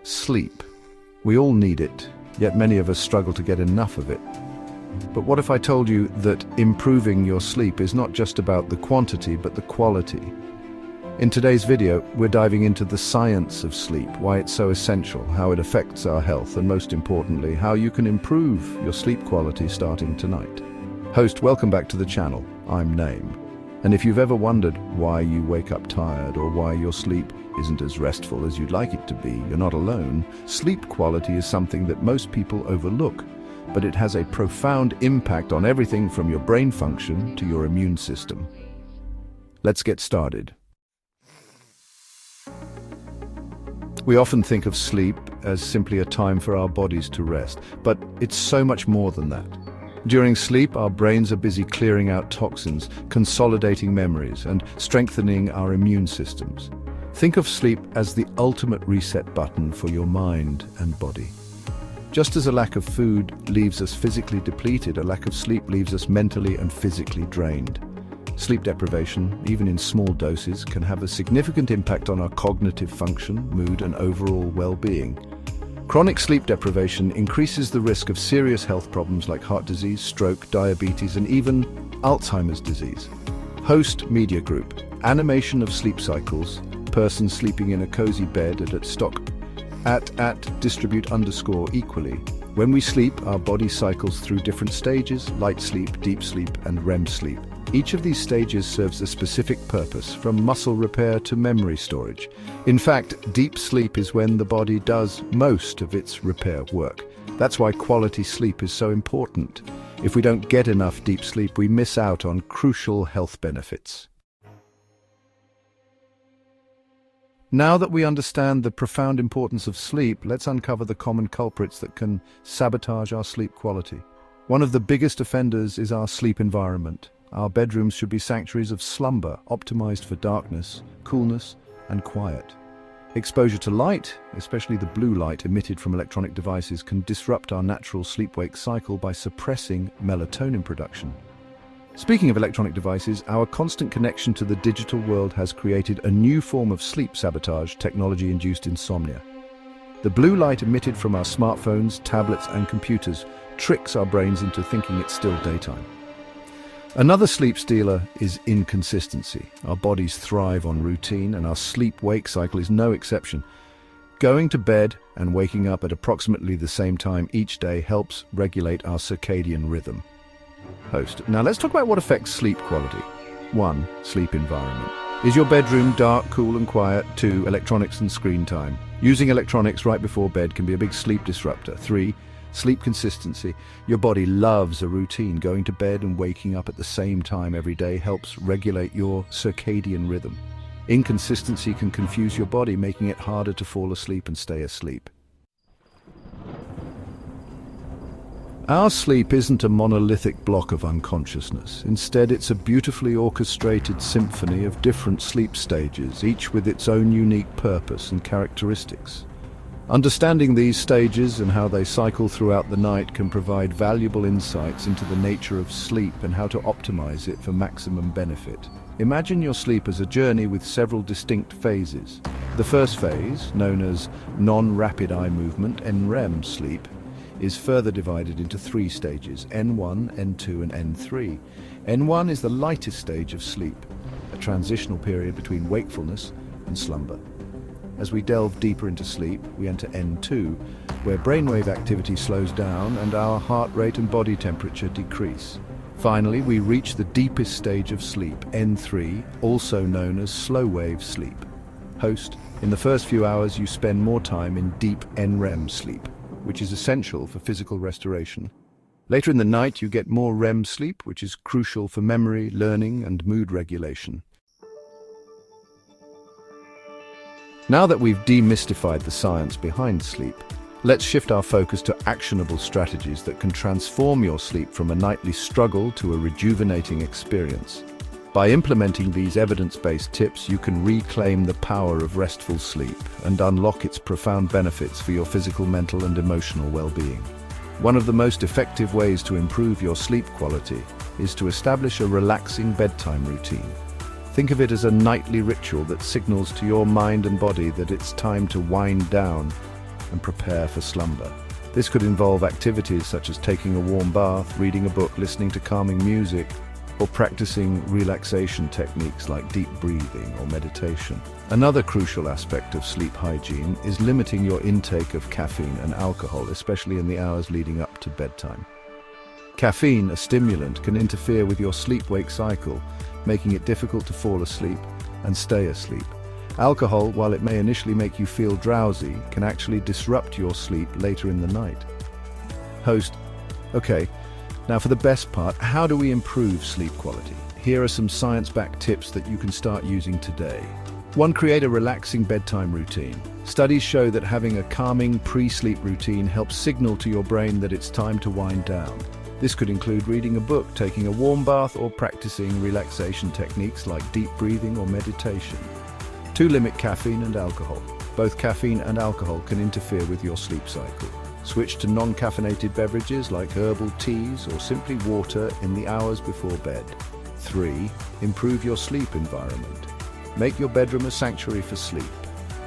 Sleep. We all need it, yet many of us struggle to get enough of it. But what if I told you that improving your sleep is not just about the quantity, but the quality? In today's video, we're diving into the science of sleep, why it's so essential, how it affects our health, and most importantly, how you can improve your sleep quality starting tonight. Host, welcome back to the channel. I'm Naeem. And if you've ever wondered why you wake up tired or why your sleep isn't as restful as you'd like it to be, you're not alone. Sleep quality is something that most people overlook, but it has a profound impact on everything from your brain function to your immune system. Let's get started. We often think of sleep as simply a time for our bodies to rest, but it's so much more than that. During sleep, our brains are busy clearing out toxins, consolidating memories, and strengthening our immune systems. Think of sleep as the ultimate reset button for your mind and body. Just as a lack of food leaves us physically depleted, a lack of sleep leaves us mentally and physically drained. Sleep deprivation, even in small doses, can have a significant impact on our cognitive function, mood, and overall well-being. Chronic sleep deprivation increases the risk of serious health problems like heart disease, stroke, diabetes, and even Alzheimer's disease. Host Media Group. Animation of sleep cycles. Person sleeping in a cozy bed distribute_equally. When we sleep, our body cycles through different stages: light sleep, deep sleep, and REM sleep. Each of these stages serves a specific purpose, from muscle repair to memory storage. In fact, deep sleep is when the body does most of its repair work. That's why quality sleep is so important. If we don't get enough deep sleep, we miss out on crucial health benefits. Now that we understand the profound importance of sleep, let's uncover the common culprits that can sabotage our sleep quality. One of the biggest offenders is our sleep environment. Our bedrooms should be sanctuaries of slumber, optimized for darkness, coolness, and quiet. Exposure to light, especially the blue light emitted from electronic devices, can disrupt our natural sleep-wake cycle by suppressing melatonin production. Speaking of electronic devices, our constant connection to the digital world has created a new form of sleep sabotage, technology-induced insomnia. The blue light emitted from our smartphones, tablets, and computers tricks our brains into thinking it's still daytime. Another sleep stealer is inconsistency. Our bodies thrive on routine, and our sleep-wake cycle is no exception. Going to bed and waking up at approximately the same time each day helps regulate our circadian rhythm. Host. Now let's talk about what affects sleep quality. 1. Sleep environment. Is your bedroom dark, cool, and quiet? 2. Electronics and screen time. Using electronics right before bed can be a big sleep disruptor. 3. Sleep consistency. Your body loves a routine. Going to bed and waking up at the same time every day helps regulate your circadian rhythm. Inconsistency can confuse your body, making it harder to fall asleep and stay asleep. Our sleep isn't a monolithic block of unconsciousness. Instead, it's a beautifully orchestrated symphony of different sleep stages, each with its own unique purpose and characteristics. Understanding these stages and how they cycle throughout the night can provide valuable insights into the nature of sleep and how to optimize it for maximum benefit. Imagine your sleep as a journey with several distinct phases. The first phase, known as non-rapid eye movement, NREM sleep, is further divided into 3 stages: N1, N2, and N3. N1 is the lightest stage of sleep, a transitional period between wakefulness and slumber. As we delve deeper into sleep, we enter N2, where brainwave activity slows down and our heart rate and body temperature decrease. Finally, we reach the deepest stage of sleep, N3, also known as slow-wave sleep. Host, in the first few hours you spend more time in deep NREM sleep, which is essential for physical restoration. Later in the night you get more REM sleep, which is crucial for memory, learning, and mood regulation. Now that we've demystified the science behind sleep, let's shift our focus to actionable strategies that can transform your sleep from a nightly struggle to a rejuvenating experience. By implementing these evidence-based tips, you can reclaim the power of restful sleep and unlock its profound benefits for your physical, mental, and emotional well-being. One of the most effective ways to improve your sleep quality is to establish a relaxing bedtime routine. Think of it as a nightly ritual that signals to your mind and body that it's time to wind down. and prepare for slumber. This could involve activities such as taking a warm bath, reading a book, listening to calming music, or practicing relaxation techniques like deep breathing or meditation. Another crucial aspect of sleep hygiene is limiting your intake of caffeine and alcohol, especially in the hours leading up to bedtime. Caffeine, a stimulant, can interfere with your sleep-wake cycle, making it difficult to fall asleep and stay asleep. Alcohol, while it may initially make you feel drowsy, can actually disrupt your sleep later in the night. Host, okay, now for the best part, how do we improve sleep quality? Here are some science-backed tips that you can start using today. 1. Create a relaxing bedtime routine. Studies show that having a calming pre-sleep routine helps signal to your brain that it's time to wind down. This could include reading a book, taking a warm bath, or practicing relaxation techniques like deep breathing or meditation. 2. Limit caffeine and alcohol. Both caffeine and alcohol can interfere with your sleep cycle. Switch to non-caffeinated beverages like herbal teas or simply water in the hours before bed. 3. Improve your sleep environment. Make your bedroom a sanctuary for sleep.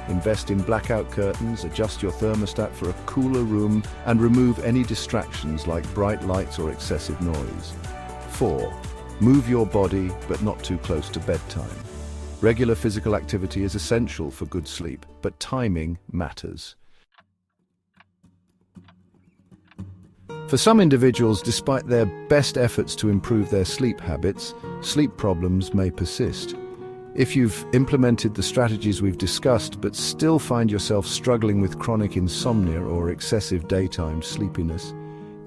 Invest in blackout curtains, adjust your thermostat for a cooler room, and remove any distractions like bright lights or excessive noise. 4. Move your body, but not too close to bedtime. Regular physical activity is essential for good sleep, but timing matters. For some individuals, despite their best efforts to improve their sleep habits, sleep problems may persist. If you've implemented the strategies we've discussed but still find yourself struggling with chronic insomnia or excessive daytime sleepiness,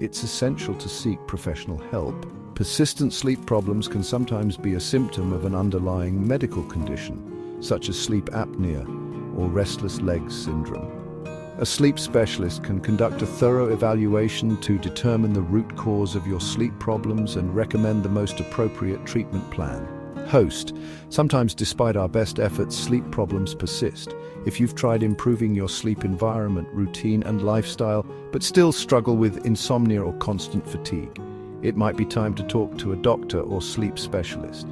it's essential to seek professional help. Persistent sleep problems can sometimes be a symptom of an underlying medical condition, such as sleep apnea or restless leg syndrome. A sleep specialist can conduct a thorough evaluation to determine the root cause of your sleep problems and recommend the most appropriate treatment plan. Host, sometimes despite our best efforts, sleep problems persist. If you've tried improving your sleep environment, routine, and lifestyle, but still struggle with insomnia or constant fatigue, it might be time to talk to a doctor or sleep specialist.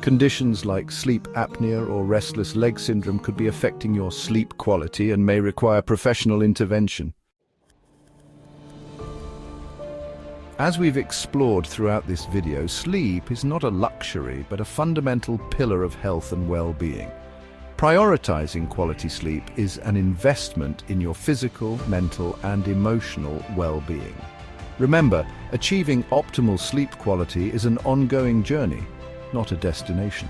Conditions like sleep apnea or restless leg syndrome could be affecting your sleep quality and may require professional intervention. As we've explored throughout this video, sleep is not a luxury, but a fundamental pillar of health and well-being. Prioritizing quality sleep is an investment in your physical, mental, and emotional well-being. Remember, achieving optimal sleep quality is an ongoing journey, not a destination.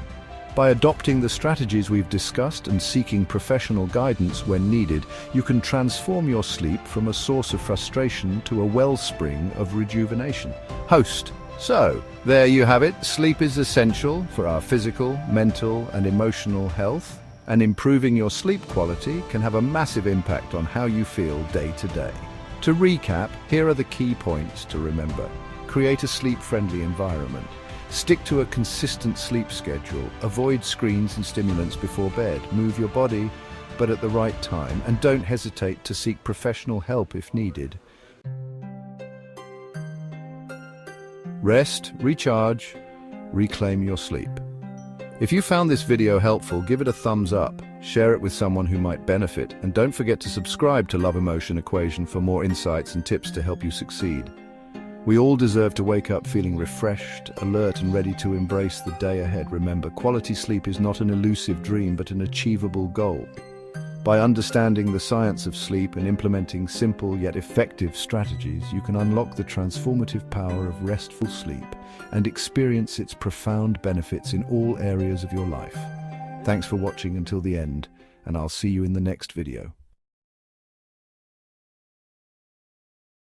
By adopting the strategies we've discussed and seeking professional guidance when needed, you can transform your sleep from a source of frustration to a wellspring of rejuvenation. Host. So, there you have it. Sleep is essential for our physical, mental, and emotional health, and improving your sleep quality can have a massive impact on how you feel day to day. To recap, here are the key points to remember. Create a sleep-friendly environment. Stick to a consistent sleep schedule. Avoid screens and stimulants before bed. Move your body, but at the right time, and don't hesitate to seek professional help if needed. Rest, recharge, reclaim your sleep. If you found this video helpful, give it a thumbs up, share it with someone who might benefit, and don't forget to subscribe to Love Emotion Equation for more insights and tips to help you succeed. We all deserve to wake up feeling refreshed, alert, and ready to embrace the day ahead. Remember, quality sleep is not an elusive dream, but an achievable goal. By understanding the science of sleep and implementing simple yet effective strategies, you can unlock the transformative power of restful sleep and experience its profound benefits in all areas of your life. Thanks for watching until the end, and I'll see you in the next video.